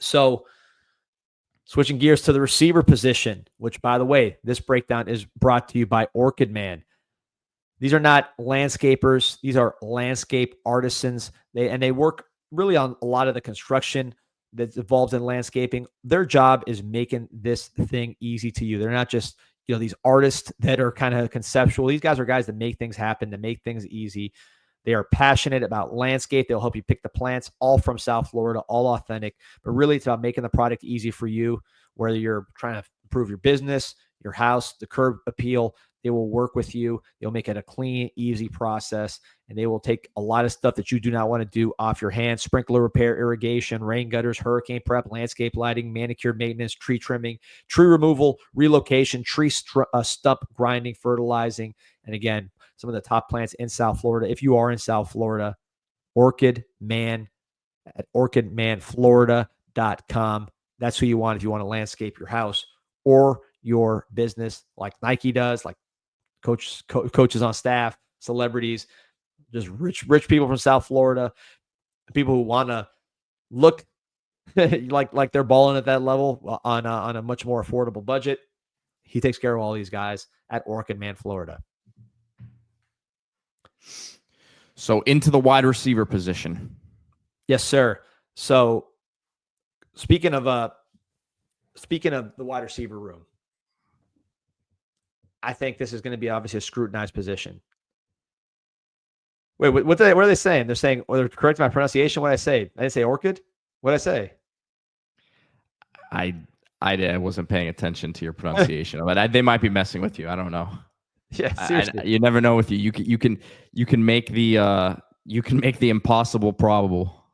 So switching gears to the receiver position, which, by the way, this breakdown is brought to you by Orchid Man. These are not landscapers. These are landscape artisans. They work really on a lot of the construction that's involved in landscaping. Their job is making this thing easy to you. They're not just, these artists that are kind of conceptual. These guys are guys that make things happen, that make things easy. They are passionate about landscape. They'll help you pick the plants, all from South Florida, all authentic. But really, it's about making the product easy for you, whether you're trying to improve your business, your house, the curb appeal. They will work with you. They'll make it a clean, easy process, and they will take a lot of stuff that you do not want to do off your hands: sprinkler repair, irrigation, rain gutters, hurricane prep, landscape lighting, manicured maintenance, tree trimming, tree removal, relocation, tree stump grinding, fertilizing. And again, some of the top plants in South Florida. If you are in South Florida, Orchid Man at orchidmanflorida.com. That's who you want if you want to landscape your house or your business, like Nike does, like coaches on staff, celebrities, just rich people from South Florida, people who want to look like they're balling at that level on a much more affordable budget. He takes care of all these guys at Orchid Man, Florida. So into the wide receiver position. Yes, sir. So speaking of the wide receiver room, I think this is going to be obviously a scrutinized position. Wait, what are they saying? They're saying, or they're correcting my pronunciation. What did I say? I didn't say orchid. What did I say? I wasn't paying attention to your pronunciation, but they might be messing with you. I don't know. Yeah, seriously. You never know with you. You can make the impossible probable.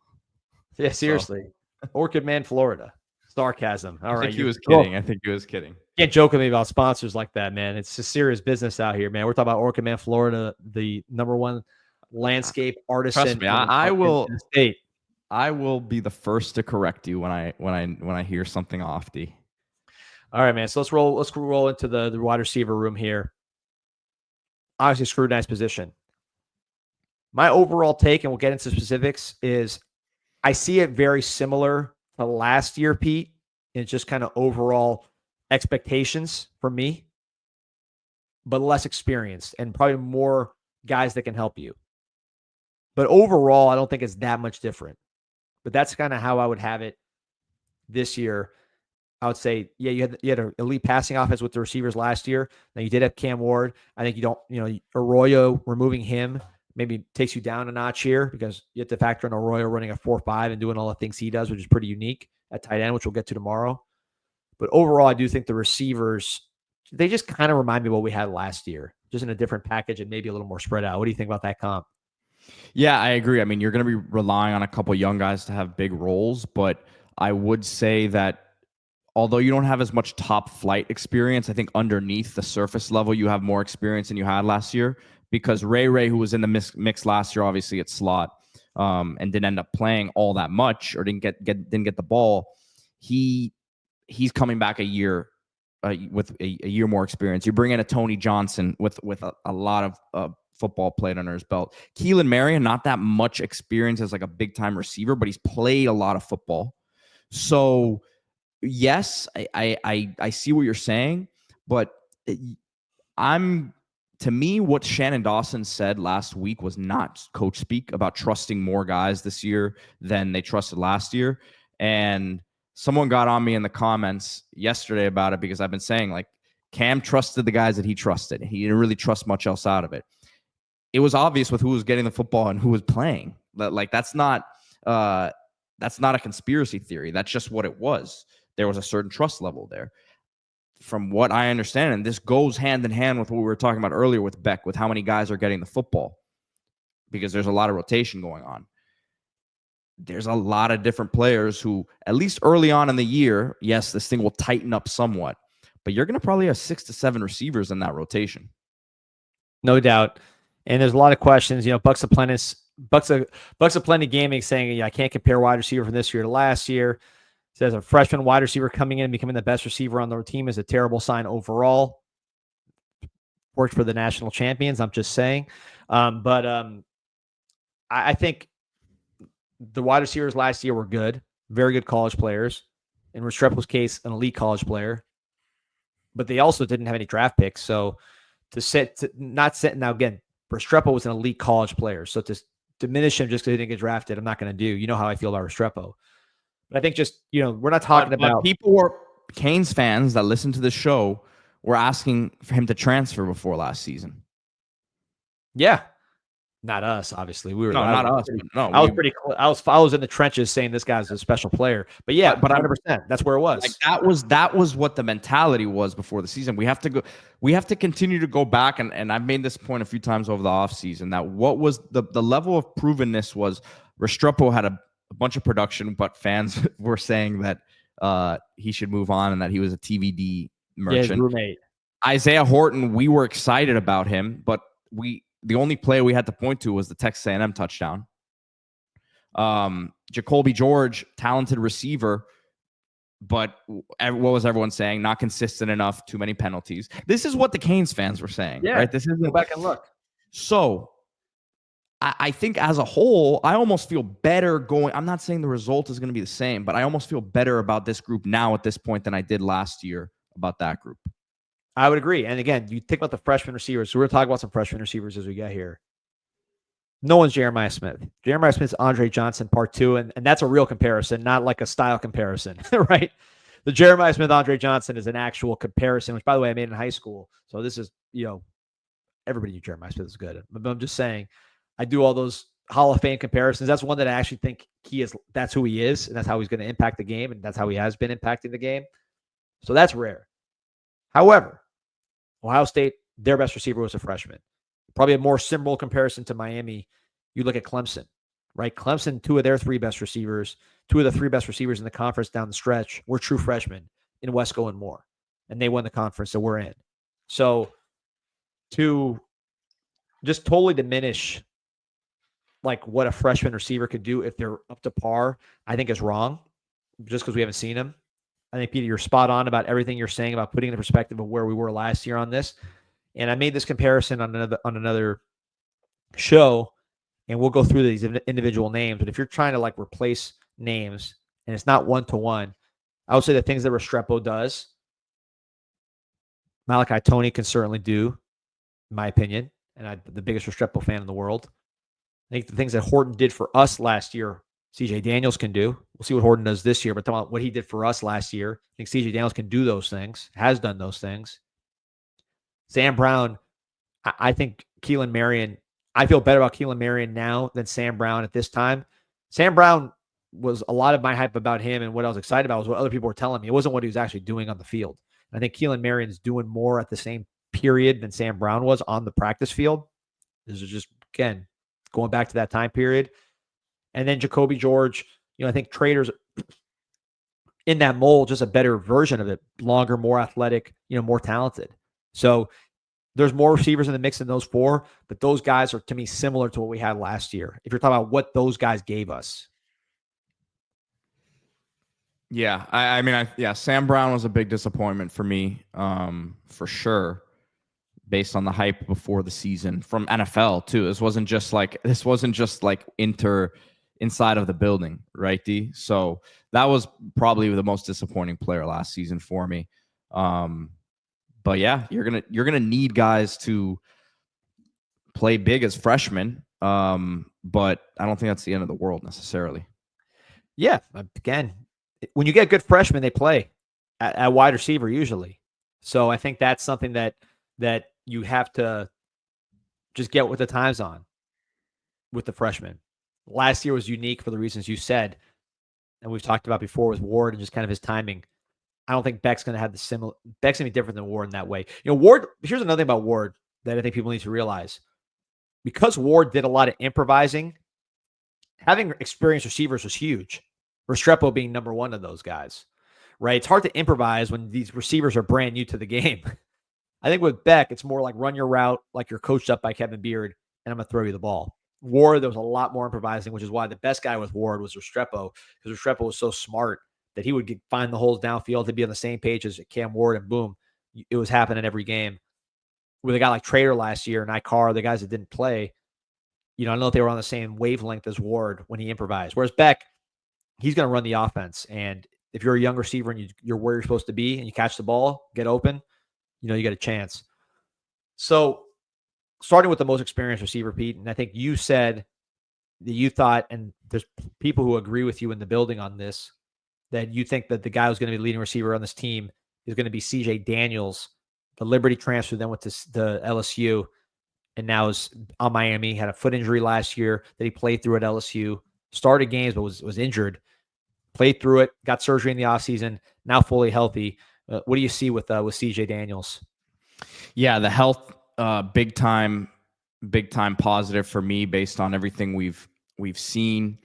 Yeah, seriously. So. Orchid Man, Florida. Sarcasm. All right. I think he was kidding. Can't joke with me about sponsors like that, man. It's just serious business out here, man. We're talking about Orchid Man, Florida, the #1 landscape artisan. Trust me, I will be the first to correct you when I hear something off, D. All right, man. So let's roll into the wide receiver room here. Obviously, scrutinized position. My overall take, and we'll get into specifics, is I see it very similar to last year, Pete. It's just kind of overall expectations for me, but less experienced and probably more guys that can help you. But overall, I don't think it's that much different. But that's kind of how I would have it this year. I would say, yeah, you had an elite passing offense with the receivers last year. Now you did have Cam Ward. I think Arroyo, removing him maybe takes you down a notch here because you have to factor in Arroyo running a 4.5 and doing all the things he does, which is pretty unique at tight end, which we'll get to tomorrow. But overall, I do think the receivers, they just kind of remind me of what we had last year, just in a different package and maybe a little more spread out. What do you think about that comp? Yeah, I agree. I mean, you're going to be relying on a couple young guys to have big roles, but I would say that although you don't have as much top flight experience, I think underneath the surface level, you have more experience than you had last year because Ray, who was in the mix last year, obviously at slot, and didn't end up playing all that much or didn't get the ball. He's coming back a year with a year more experience. You bring in a Tony Johnson with a lot of football played under his belt. Keelan Marion, not that much experience as like a big time receiver, but he's played a lot of football. So yes, I see what you're saying, but to me, what Shannon Dawson said last week was not coach speak about trusting more guys this year than they trusted last year. And someone got on me in the comments yesterday about it because I've been saying like Cam trusted the guys that he trusted. He didn't really trust much else out of it. It was obvious with who was getting the football and who was playing. Like that's not a conspiracy theory. That's just what it was. There was a certain trust level there. From what I understand, and this goes hand in hand with what we were talking about earlier with Beck, with how many guys are getting the football, because there's a lot of rotation going on. There's a lot of different players who, at least early on in the year, yes, this thing will tighten up somewhat, but you're going to probably have 6 to 7 receivers in that rotation. No doubt. And there's a lot of questions. Bucks of Plenty Gaming saying, I can't compare wide receiver from this year to last year. Says a freshman wide receiver coming in and becoming the best receiver on the team is a terrible sign overall. Worked for the national champions, I'm just saying. But I think the wide receivers last year were good, very good college players. In Restrepo's case, an elite college player. But they also didn't have any draft picks. So now again, Restrepo was an elite college player. So to diminish him just because he didn't get drafted, I'm not going to do. You know how I feel about Restrepo. But I think just, we're not talking about people were Canes fans that listen to the show were asking for him to transfer before last season. Yeah. Not us, obviously. We were not us. I was in the trenches saying this guy's a special player. But yeah, but 100%. That's where it was. Like that was what the mentality was before the season. We have to continue to go back, and I've made this point a few times over the offseason that what was the level of provenness was Restrepo had a bunch of production, but fans were saying that he should move on and that he was a TVD merchant. Yeah, his roommate. Isaiah Horton, we were excited about him, but the only player we had to point to was the Texas A&M touchdown. Jacoby George, talented receiver, but what was everyone saying? Not consistent enough, too many penalties. This is what the Canes fans were saying, right? This is go back and look. So I think as a whole, I almost feel better going. I'm not saying the result is going to be the same, but I almost feel better about this group now at this point than I did last year about that group. I would agree. And again, you think about the freshman receivers. So we're talking about some freshman receivers as we get here. No one's Jeremiah Smith. Jeremiah Smith's Andre Johnson part 2, and that's a real comparison, not like a style comparison, right? The Jeremiah Smith, Andre Johnson is an actual comparison, which, by the way, I made in high school. So this is, everybody knew Jeremiah Smith is good. But I'm just saying, I do all those Hall of Fame comparisons. That's one that I actually think that's who he is, and that's how he's going to impact the game, and that's how he has been impacting the game. So that's rare. However, Ohio State, their best receiver was a freshman. Probably a more similar comparison to Miami. You look at Clemson, right? Clemson, 2 of their 3 best receivers, 2 of the 3 best receivers in the conference down the stretch were true freshmen in Wesco and Moore. And they won the conference that we're in. So to just totally diminish like what a freshman receiver could do if they're up to par, I think is wrong just because we haven't seen him. I think, Peter, you're spot on about everything you're saying about putting in the perspective of where we were last year on this. And I made this comparison on another show, and we'll go through these individual names. But if you're trying to like replace names and it's not one-to-one, I would say the things that Restrepo does, Malachi Tony can certainly do, in my opinion. And I'm the biggest Restrepo fan in the world. I think the things that Horton did for us last year, CJ Daniels can do. We'll see what Horton does this year, but talking about what he did for us last year, I think CJ Daniels can do those things, has done those things. Sam Brown, I think Keelan Marion, I feel better about Keelan Marion now than Sam Brown at this time. Sam Brown was a lot of my hype about him, and what I was excited about was what other people were telling me. It wasn't what he was actually doing on the field. I think Keelan Marion's doing more at the same period than Sam Brown was on the practice field. This is just, again, going back to that time period. And then Jacoby George, I think Trader's in that mold, just a better version of it, longer, more athletic, more talented. So there's more receivers in the mix than those 4, but those guys are, to me, similar to what we had last year. If you're talking about what those guys gave us. Yeah, I mean, Sam Brown was a big disappointment for me, for sure, based on the hype before the season from NFL too. This wasn't just like inside of the building, right, D? So that was probably the most disappointing player last season for me. But yeah, you're gonna need guys to play big as freshmen. But I don't think that's the end of the world necessarily. Yeah, again, when you get good freshmen, they play at wide receiver usually. So I think that's something that you have to just get with the times on with the freshmen. Last year was unique for the reasons you said, and we've talked about before with Ward and just kind of his timing. I don't think Beck's going to have the similar. Beck's going to be different than Ward in that way. Ward, here's another thing about Ward that I think people need to realize. Because Ward did a lot of improvising, having experienced receivers was huge. Restrepo being number 1 of those guys, right? It's hard to improvise when these receivers are brand new to the game. I think with Beck, it's more like run your route like you're coached up by Kevin Beard, and I'm going to throw you the ball. Ward, there was a lot more improvising, which is why the best guy with Ward was Restrepo, because Restrepo was so smart that he would find the holes downfield to be on the same page as Cam Ward, and boom, it was happening every game. With a guy like Trader last year and Ikar, the guys that didn't play, I don't know if they were on the same wavelength as Ward when he improvised. Whereas Beck, he's going to run the offense. And if you're a young receiver and you're where you're supposed to be and you catch the ball, get open, you got a chance. So starting with the most experienced receiver, Pete, and I think you said that you thought, and there's people who agree with you in the building on this, that you think that the guy who's going to be leading receiver on this team is going to be CJ Daniels, the Liberty transfer, then went to the LSU, and now is on Miami. Had a foot injury last year that he played through at LSU, started games but was injured, played through it, got surgery in the offseason, now fully healthy. What do you see with CJ Daniels? Yeah, the health, big time positive for me based on everything we've seen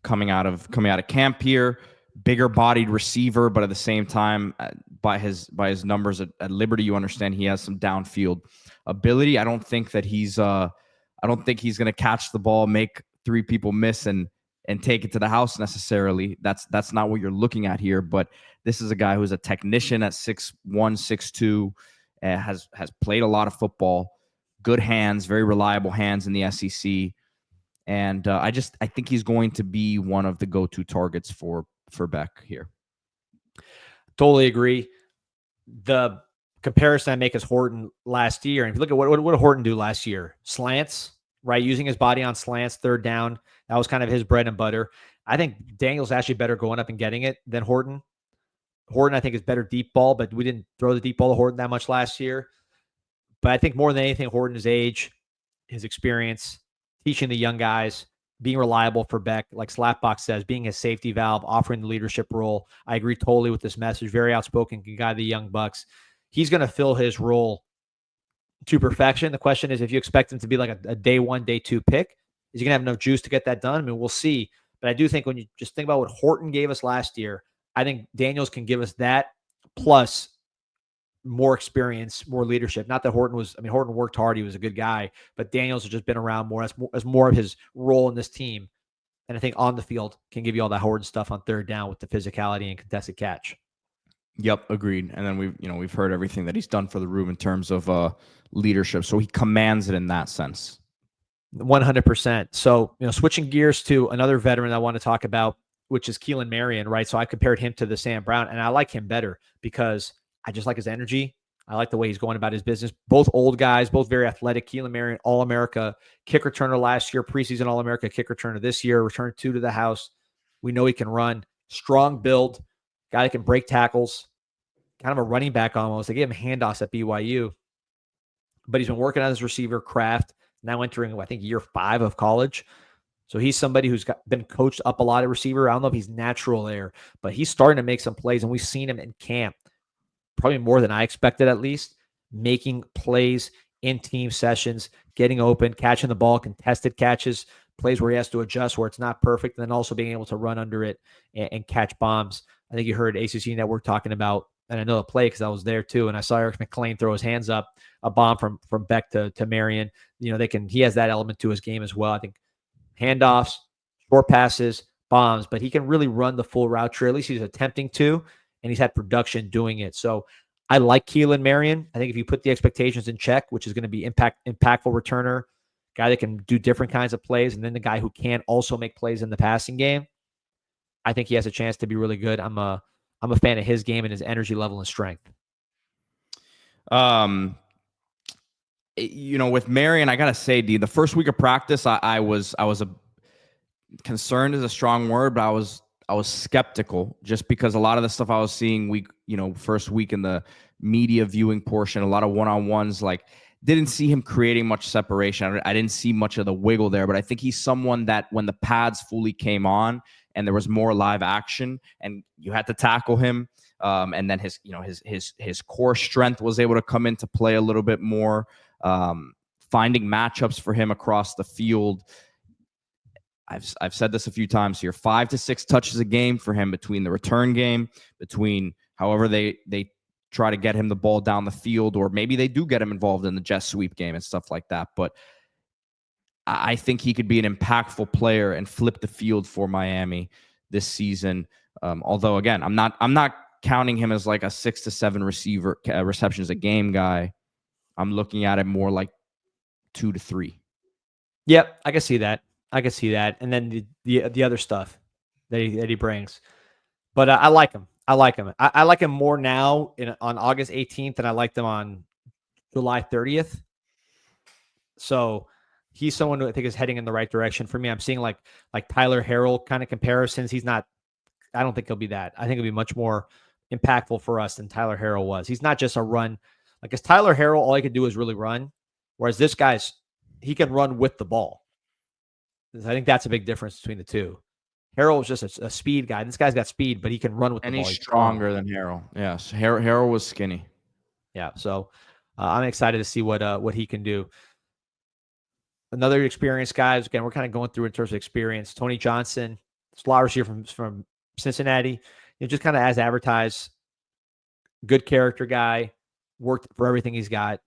coming out of camp here. Bigger bodied receiver, but at the same time, by his numbers at Liberty, you understand he has some downfield ability. I don't think he's going to catch the ball, make three people miss, and take it to the house necessarily. That's not what you're looking at here. But this is a guy who's a technician at 6'1", 6'2", has played a lot of football, good hands, very reliable hands in the SEC. And I think he's going to be one of the go-to targets for Beck here. Totally agree. The comparison I make is Horton last year. And if you look at what did Horton do last year? Slants, right? Using his body on slants, third down. That was kind of his bread and butter. I think Daniel's actually better going up and getting it than Horton. Horton, I think, is better deep ball, but we didn't throw the deep ball to Horton that much last year. But I think more than anything, Horton's age, his experience, teaching the young guys, being reliable for Beck, like Slapbox says, being a safety valve, offering the leadership role. I agree totally with this message. Very outspoken, can guide the young Bucks. He's going to fill his role to perfection. The question is, if you expect him to be like a day one, day two pick, is he going to have enough juice to get that done? I mean, we'll see. But I do think when you just think about what Horton gave us last year, I think Daniels can give us that plus more experience, more leadership. Not that Horton worked hard. He was a good guy, but Daniels has just been around more as more of his role in this team. And I think on the field can give you all that Horton stuff on third down with the physicality and contested catch. Yep, agreed. And then we've heard everything that he's done for the room in terms of leadership. So he commands it in that sense. 100%. So, switching gears to another veteran I want to talk about, which is Keelan Marion, right? So I compared him to the Sam Brown, and I like him better because I just like his energy. I like the way he's going about his business. Both old guys, both very athletic. Keelan Marion, All-America kick returner last year, preseason All-America kick returner this year, return 2 to the house. We know he can run. Strong build, guy that can break tackles, kind of a running back almost. They gave him handoffs at BYU, but he's been working on his receiver craft, now entering, I think, year 5 of college. So he's somebody who's been coached up a lot at receiver. I don't know if he's natural there, but he's starting to make some plays, and we've seen him in camp, probably more than I expected at least, making plays in team sessions, getting open, catching the ball, contested catches, plays where he has to adjust where it's not perfect, and then also being able to run under it and catch bombs. I think you heard ACC Network talking about, and I know the play because I was there too, and I saw Eric McLean throw his hands up, a bomb from Beck to Marion. He has that element to his game as well. I think handoffs, short passes, bombs, but he can really run the full route tree. At least he's attempting to, and he's had production doing it. So I like Keelan Marion. I think if you put the expectations in check, which is going to be impactful returner, guy that can do different kinds of plays, and then the guy who can also make plays in the passing game, I think he has a chance to be really good. I'm a fan of his game and his energy level and strength. With Marion, I gotta say, D, the first week of practice, I was concerned is a strong word, but I was skeptical just because a lot of the stuff I was seeing first week in the media viewing portion, a lot of one-on-ones, didn't see him creating much separation. I didn't see much of the wiggle there, but I think he's someone that when the pads fully came on and there was more live action and you had to tackle him, and then his core strength was able to come into play a little bit more, finding matchups for him across the field. I've said this a few times here, 5 to 6 touches a game for him between the return game, between however they try to get him the ball down the field, or maybe they do get him involved in the jet sweep game and stuff like that. But I think he could be an impactful player and flip the field for Miami this season. Although, again, I'm not counting him as like a 6 to 7 receptions a game guy. I'm looking at it more like 2 to 3. Yep, I can see that. And then the other stuff that he brings. But I like him. I like him more now on August 18th than I liked him on July 30th. So he's someone who I think is heading in the right direction for me. I'm seeing like Tyler Harrell kind of comparisons. He's not. I don't think he'll be that. I think he'll be much more impactful for us than Tyler Harrell was. He's not just a run. Like, as Tyler Harrell, all he could do is really run, whereas this guy's, he can run with the ball. I think that's a big difference between the two. Harrell is just a speed guy. This guy's got speed, but he can run with the ball. And he's stronger than Harrell. Yes, Harrell was skinny. Yeah, so I'm excited to see what he can do. Another experienced guys. Again, we're kind of going through in terms of experience. Tony Johnson, slot receiver from Cincinnati. Just kind of as advertised, good character guy, worked for everything he's got,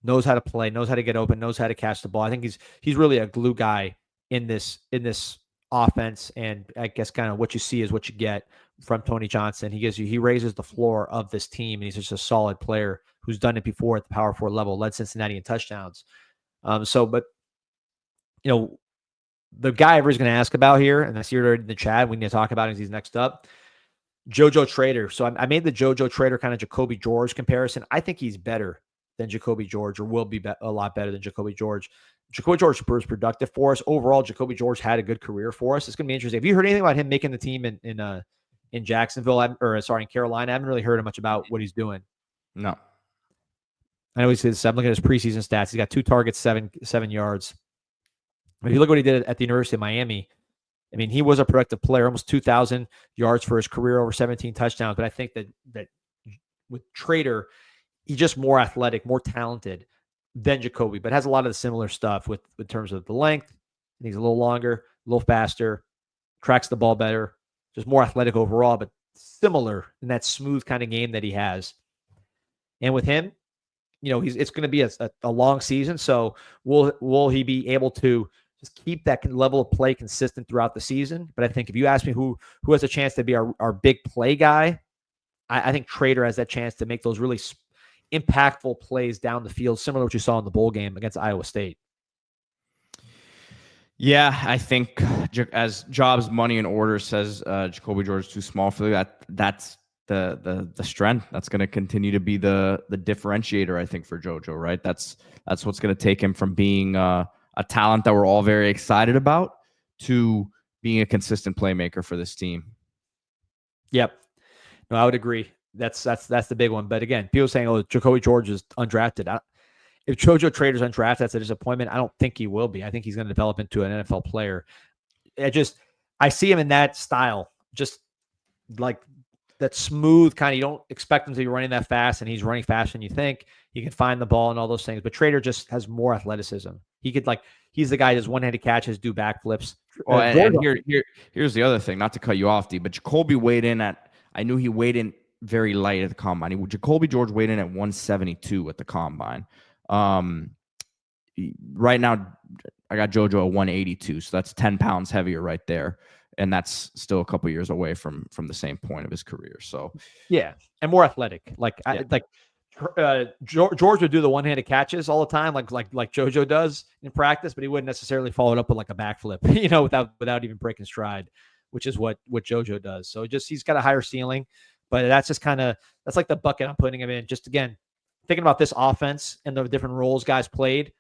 knows how to play, knows how to get open, knows how to catch the ball. I think he's really a glue guy in this offense, and I guess kind of what you see is what you get from Tony Johnson. He raises the floor of this team, and he's just a solid player who's done it before at the Power 4 level, led Cincinnati in touchdowns. But the guy everybody's going to ask about here, and I see it already in the chat, we need to talk about him, he's next up, Jojo Trader. So I made the Jojo Trader kind of Jacoby George comparison. I think he's better than Jacoby George, or will be a lot better than Jacoby George. Jacoby George was productive for us. Overall, Jacoby George had a good career for us. It's going to be interesting. Have you heard anything about him making the team in Jacksonville, in Carolina? I haven't really heard much about what he's doing. No. I know I'm looking at his preseason stats. He's got 2 targets, 7 yards. If you look at what he did at the University of Miami, I mean, he was a productive player, almost 2,000 yards for his career, over 17 touchdowns. But I think that with Trader, he's just more athletic, more talented than Jacoby, but has a lot of the similar stuff in terms of the length. He's a little longer, a little faster, tracks the ball better, just more athletic overall, but similar in that smooth kind of game that he has. And with him, it's going to be a long season. So will he be able to just keep that level of play consistent throughout the season? But I think if you ask me who has a chance to be our big play guy, I think Trader has that chance to make those really impactful plays down the field, similar to what you saw in the bowl game against Iowa State. Yeah, I think as Jobs Money and Order says, Jacoby George is too small for that. That's the strength. That's going to continue to be the differentiator, I think, for Jojo, right? That's what's going to take him from being a talent that we're all very excited about to being a consistent playmaker for this team. Yep. No, I would agree. That's the big one. But again, people saying, "Oh, Jacoby George is undrafted." If Jojo Trader's undrafted, that's a disappointment. I don't think he will be. I think he's going to develop into an NFL player. I see him in that style, just like that smooth kind of. You don't expect him to be running that fast, and he's running faster than you think. He can find the ball and all those things. But Trader just has more athleticism. He's the guy that does one-handed catches, do backflips. Oh, and here's the other thing. Not to cut you off, D, but Jacoby weighed in at. I knew he weighed in very light at the combine. Jacoby George weighed in at 172 at the combine. Right now, I got Jojo at 182, so that's 10 pounds heavier right there, and that's still a couple years away from the same point of his career. So yeah, and more athletic. George would do the one-handed catches all the time, like Jojo does in practice, but he wouldn't necessarily follow it up with like a backflip, without even breaking stride, which is what Jojo does. So he's got a higher ceiling, but that's just that's like the bucket I'm putting him in. Just again, thinking about this offense and the different roles guys played.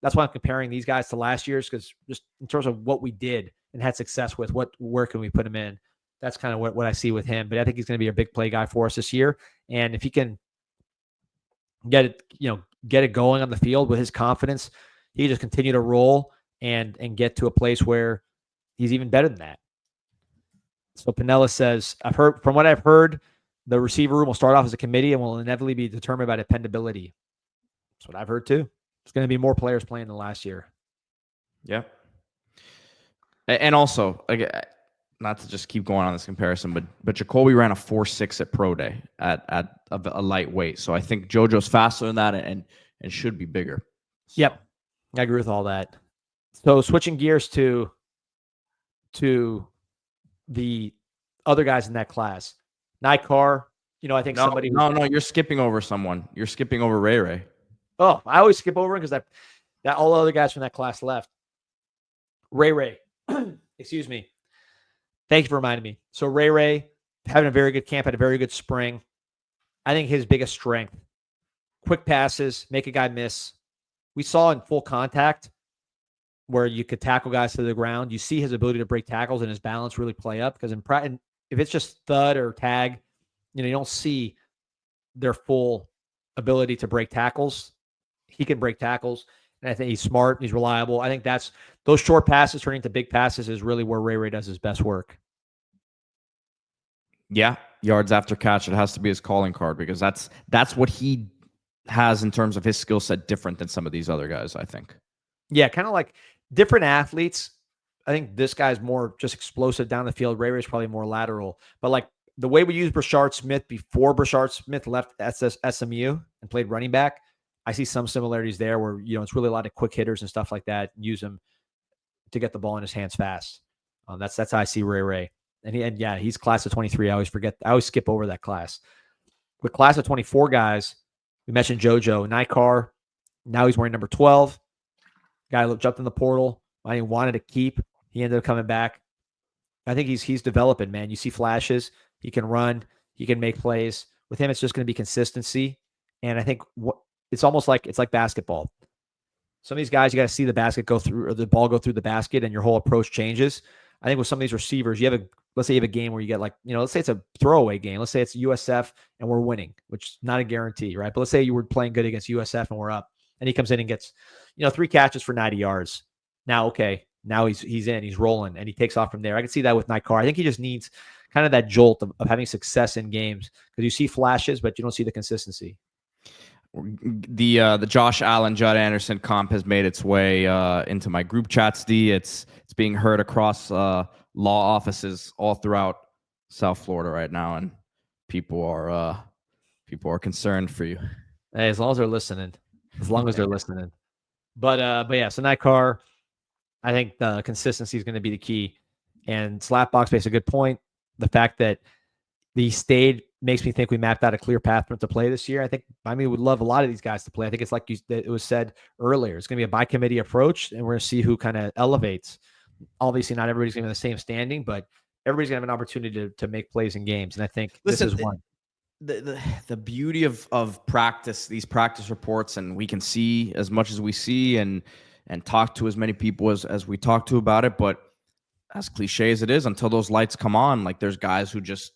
That's why I'm comparing these guys to last year's, because just in terms of what we did and had success with, where can we put him in? That's kind of what I see with him. But I think he's going to be a big play guy for us this year. And if he can get it going on the field with his confidence, he just continue to roll and get to a place where he's even better than that. So Pinella says, from what I've heard, the receiver room will start off as a committee and will inevitably be determined by dependability. That's what I've heard too. It's going to be more players playing than last year. Yeah. And also, not to just keep going on this comparison, but Jacoby ran a 4.6 at Pro Day at a lightweight. So I think Jojo's faster than that and should be bigger. So. Yep. I agree with all that. So switching gears to the other guys in that class. Nikar, I think somebody... No, you're skipping over someone. You're skipping over Ray. Oh, I always skip over him because that all the other guys from that class left. Ray, excuse me. Thank you for reminding me. So Ray having a very good camp, had a very good spring. I think his biggest strength, quick passes, make a guy miss. We saw in full contact where you could tackle guys to the ground. You see his ability to break tackles and his balance really play up, because if it's just thud or tag, you don't see their full ability to break tackles. He can break tackles, and I think he's smart. He's reliable. I think those short passes turning into big passes is really where Ray does his best work. Yeah, yards after catch. It has to be his calling card, because that's what he has in terms of his skill set, different than some of these other guys, I think. Yeah, kind of like different athletes. I think this guy's more just explosive down the field. Ray is probably more lateral. But like the way we used Brashard Smith before Brashard Smith left SMU and played running back, I see some similarities there where, it's really a lot of quick hitters and stuff like that. Use him to get the ball in his hands fast. That's how I see Ray. And he's class of 23. I always skip over that class. With class of 24 guys, we mentioned Jojo, Nikar. Now he's wearing number 12. Guy jumped in the portal. I wanted to keep. He ended up coming back. I think he's developing, man. You see flashes. He can run. He can make plays. With him, it's just going to be consistency. And I think it's almost like basketball. Some of these guys, you got to see the basket go through, or the ball go through the basket, and your whole approach changes. I think with some of these receivers, let's say you have a game where you get let's say it's a throwaway game. Let's say it's USF and we're winning, which is not a guarantee, right? But let's say you were playing good against USF and we're up, and he comes in and gets, 3 catches for 90 yards. Now he's in, he's rolling, and he takes off from there. I can see that with Nikar. I think he just needs kind of that jolt of having success in games, because you see flashes, but you don't see the consistency. The Josh Allen, Judd Anderson comp has made its way into my group chats. It's being heard across law offices all throughout South Florida right now, and people are concerned for you. Hey, as long as they're listening, But yeah, so Nikar, I think the consistency is going to be the key. And Slapbox makes a good point. The fact that he stayed makes me think we mapped out a clear path for him to play this year. I think Miami would love a lot of these guys to play. I think it's like it was said earlier. It's going to be a by committee approach, and we're going to see who kind of elevates. Obviously, not everybody's going to be in the same standing, but everybody's going to have an opportunity to make plays in games. And I think this is one. The beauty of practice, these practice reports, and we can see as much as we see and talk to as many people as we talk to about it. But as cliche as it is, until those lights come on, there's guys who just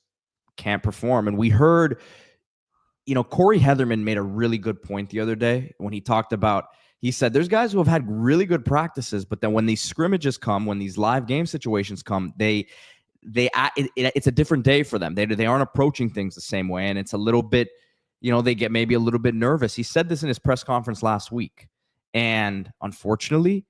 can't perform. And we heard, Corey Heatherman made a really good point the other day when he talked about, he said, there's guys who have had really good practices, but then when these scrimmages come, when these live game situations come, it's a different day for them. They aren't approaching things the same way. And it's a little bit, they get maybe a little bit nervous. He said this in his press conference last week. And unfortunately,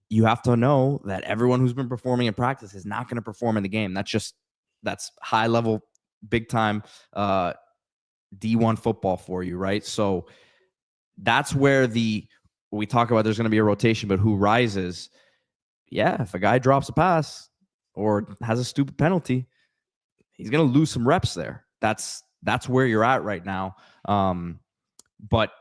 you have to know that everyone who's been performing in practice is not going to perform in the game. That's high level, big time D1 football for you, right? So that's where we talk about there's going to be a rotation, but who rises? Yeah, if a guy drops a pass or has a stupid penalty, he's going to lose some reps there. That's where you're at right now. But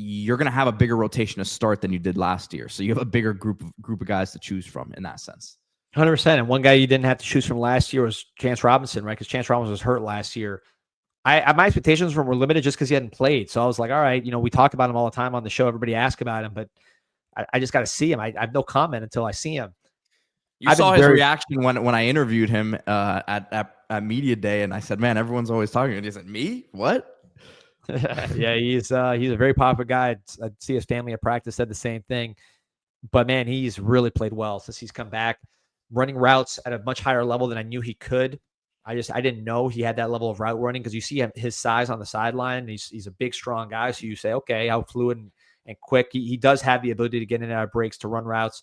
you're going to have a bigger rotation to start than you did last year. So you have a bigger group of guys to choose from in that sense. 100%. And one guy you didn't have to choose from last year was Chance Robinson, right? Because Chance Robinson was hurt last year. My expectations were limited just because he hadn't played. So I was like, all right, we talk about him all the time on the show. Everybody asks about him, but I just got to see him. I have no comment until I see him. You saw his reaction when I interviewed him at Media Day, and I said, man, everyone's always talking. And he said, me? What? Yeah, he's a very popular guy. I see his family at practice said the same thing. But, man, he's really played well since he's come back, running routes at a much higher level than I knew he could. I didn't know he had that level of route running, because you see his size on the sideline. He's a big, strong guy. So you say, okay, how fluid and quick. He does have the ability to get in and out of breaks, to run routes,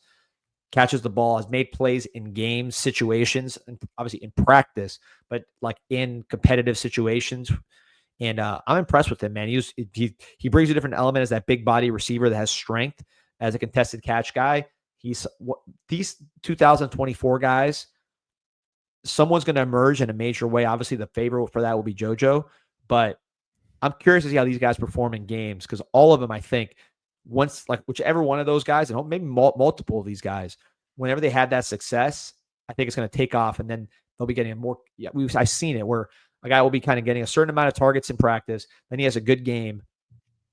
catches the ball, has made plays in game situations, and obviously in practice, but in competitive situations. And I'm impressed with him, man. He brings a different element as that big body receiver that has strength, as a contested catch guy. These 2024 guys, someone's going to emerge in a major way. Obviously, the favorite for that will be Jojo, but I'm curious to see how these guys perform in games, because all of them, I think, whichever one of those guys, and maybe multiple of these guys, whenever they have that success, I think it's going to take off. And then they'll be getting more. Yeah, I've seen it where a guy will be kind of getting a certain amount of targets in practice, then he has a good game,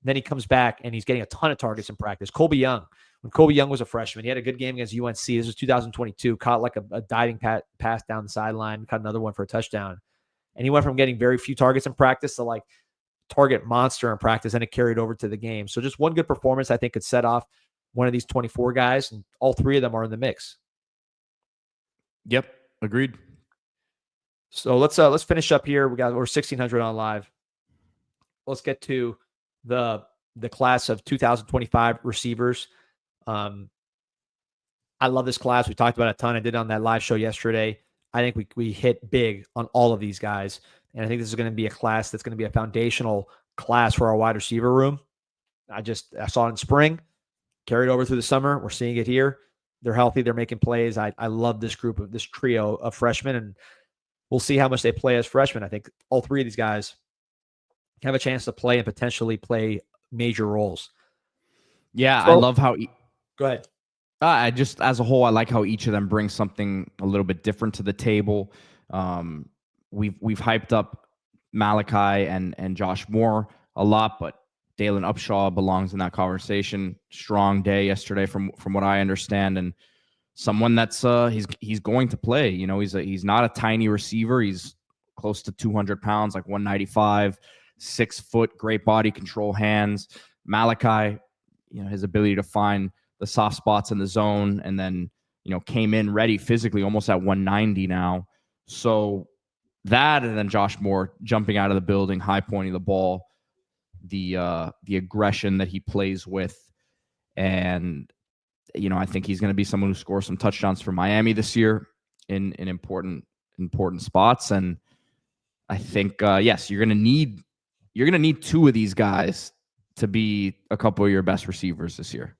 then he comes back and he's getting a ton of targets in practice. Colby Young, when Colby Young was a freshman, he had a good game against UNC. This was 2022. Caught like a diving pass down the sideline, caught another one for a touchdown. And he went from getting very few targets in practice to like target monster in practice, and it carried over to the game. So just one good performance, I think, could set off one of these 24 guys, and all three of them are in the mix. Yep, agreed. So let's finish up here. We're 1,600 on live. Let's get to the class of 2025 receivers. I love this class. We talked about it a ton. I did on that live show yesterday. I think we hit big on all of these guys. And I think this is going to be a class that's going to be a foundational class for our wide receiver room. I saw it in spring, carried over through the summer. We're seeing it here. They're healthy. They're making plays. I love this trio of freshmen, and we'll see how much they play as freshmen. I think all three of these guys have a chance to play and potentially play major roles. Yeah, I love how. Go ahead. I just, as a whole, I like how each of them brings something a little bit different to the table. We've hyped up Malachi and Josh Moore a lot, but Dalen Upshaw belongs in that conversation. Strong day yesterday, from what I understand, and someone that's he's going to play. You know, he's not a tiny receiver. He's close to 200 pounds, like 195, 6 foot, great body control, hands. Malachi, you know, his ability to find the soft spots in the zone, and then, you know, came in ready physically, almost at 190 now. So that, and then Josh Moore jumping out of the building, high pointing the ball, the aggression that he plays with, and you know, I think he's going to be someone who scores some touchdowns for Miami this year in important spots. And I think yes, you're going to need 2 of these guys to be a couple of your best receivers this year.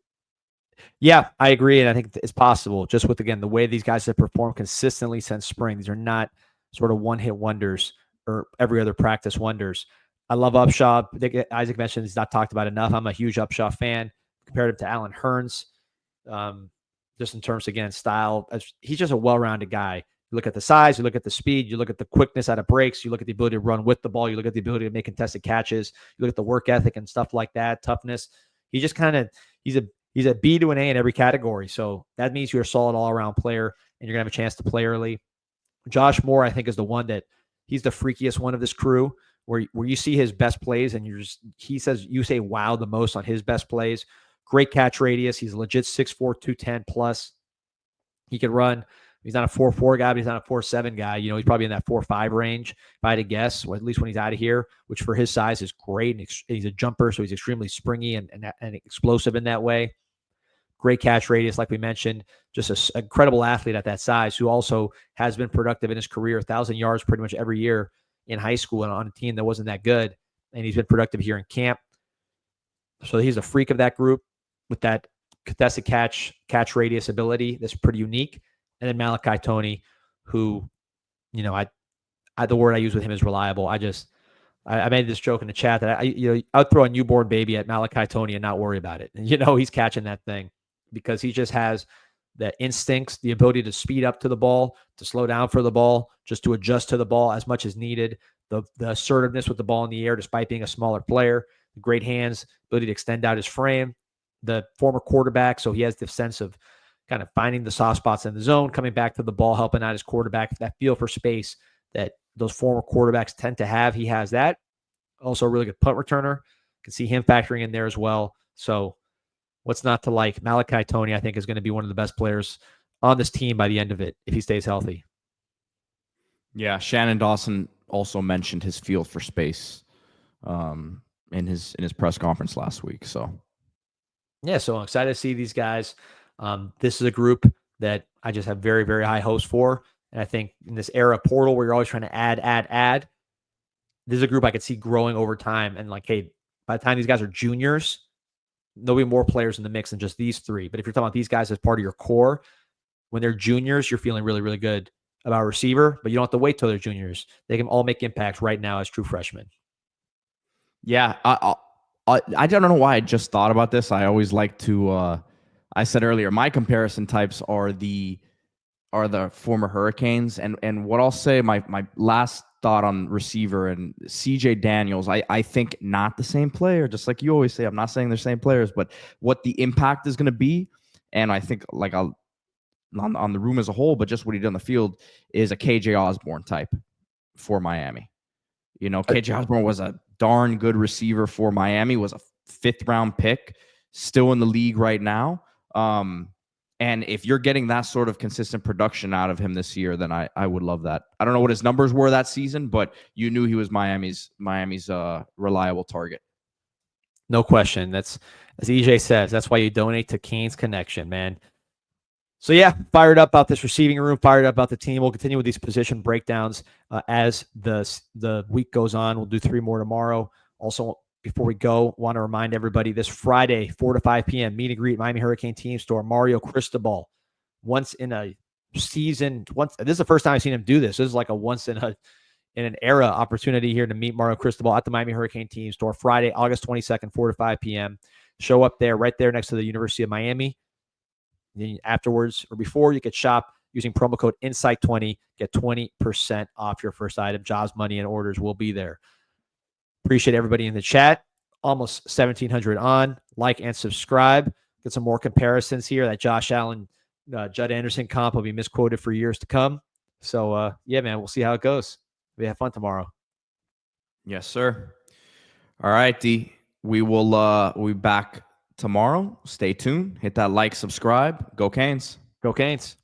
Yeah, I agree. And I think it's possible, just with, again, the way these guys have performed consistently since spring. These are not sort of one-hit wonders or every other practice wonders. I love Upshaw. Isaac mentioned he's not talked about enough. I'm a huge Upshaw fan, compared him to Allen Hurns. Just in terms, again, style. He's just a well-rounded guy. You look at the size, you look at the speed, you look at the quickness out of breaks, you look at the ability to run with the ball, you look at the ability to make contested catches, you look at the work ethic and stuff like that, toughness. He just kind of, he's a B to an A in every category. So that means you're a solid all-around player, and you're going to have a chance to play early. Josh Moore, I think, is the one that he's the freakiest one of this crew, where you see his best plays and you say wow the most on his best plays. Great catch radius. He's a legit 6'4", 210 plus. He can run. He's not a 4.4 guy, but he's not a 4.7 guy. You know, he's probably in that 4.5 range, if I had to guess, or at least when he's out of here, which for his size is great. And he's a jumper, so he's extremely springy and explosive in that way. Great catch radius, like we mentioned. Just an incredible athlete at that size, who also has been productive in his career, 1,000 yards pretty much every year in high school and on a team that wasn't that good. And he's been productive here in camp. So he's a freak of that group with that contested catch radius ability that's pretty unique. And then Malachi Toney, who, you know, the word I use with him is reliable. I made this joke in the chat that I'd throw a newborn baby at Malachi Toney and not worry about it. And, you know, he's catching that thing because he just has the instincts, the ability to speed up to the ball, to slow down for the ball, just to adjust to the ball as much as needed. The assertiveness with the ball in the air, despite being a smaller player, the great hands, ability to extend out his frame, the former quarterback. So he has the sense of kind of finding the soft spots in the zone, coming back to the ball, helping out his quarterback, that feel for space that those former quarterbacks tend to have. He has that. Also a really good punt returner. Can see him factoring in there as well. So what's not to like? Malachi Toney, I think, is going to be one of the best players on this team by the end of it if he stays healthy. Yeah, Shannon Dawson also mentioned his feel for space in his press conference last week. So yeah, so I'm excited to see these guys. This is a group that I just have very, very high hopes for. And I think in this era portal where you're always trying to add, this is a group I could see growing over time. And like, hey, by the time these guys are juniors, there'll be more players in the mix than just these 3. But if you're talking about these guys as part of your core, when they're juniors, you're feeling really, really good about a receiver, but you don't have to wait till they're juniors. They can all make impacts right now as true freshmen. Yeah, I don't know why I just thought about this. I always like to, I said earlier, my comparison types are the are the former Hurricanes. And what I'll say, my last thought on receiver and CJ Daniels, I think not the same player, just like you always say. I'm not saying they're same players, but what the impact is going to be, and I think like on the room as a whole, but just what he did on the field is a KJ Osborne type for Miami. You know, KJ Osborne was a darn good receiver for Miami, was a 5th round pick, still in the league right now. And if you're getting that sort of consistent production out of him this year, then I would love that. I don't know what his numbers were that season, but you knew he was Miami's reliable target. No question. That's, as EJ says, that's why you donate to Canes Connection, man. So yeah, fired up about this receiving room, fired up about the team. We'll continue with these position breakdowns as the week goes on. We'll do 3 more tomorrow. Also, before we go, want to remind everybody this Friday, 4 to 5 p.m., meet and greet Miami Hurricane Team Store, Mario Cristobal. Once in a season, this is the first time I've seen him do this. This is like a once in an era opportunity here to meet Mario Cristobal at the Miami Hurricane Team Store, Friday, August 22nd, 4 to 5 p.m. Show up there, right there next to the University of Miami. Then afterwards or before, you could shop using promo code INSIGHT20, get 20% off your first item. Jobs, money, and orders will be there. Appreciate everybody in the chat. Almost 1,700 on. Like and subscribe. Get some more comparisons here. That Josh Allen, Judd Anderson comp will be misquoted for years to come. So, yeah, man, we'll see how it goes. We have fun tomorrow. Yes, sir. All right, D. We'll be back tomorrow. Stay tuned. Hit that like, subscribe. Go Canes. Go Canes.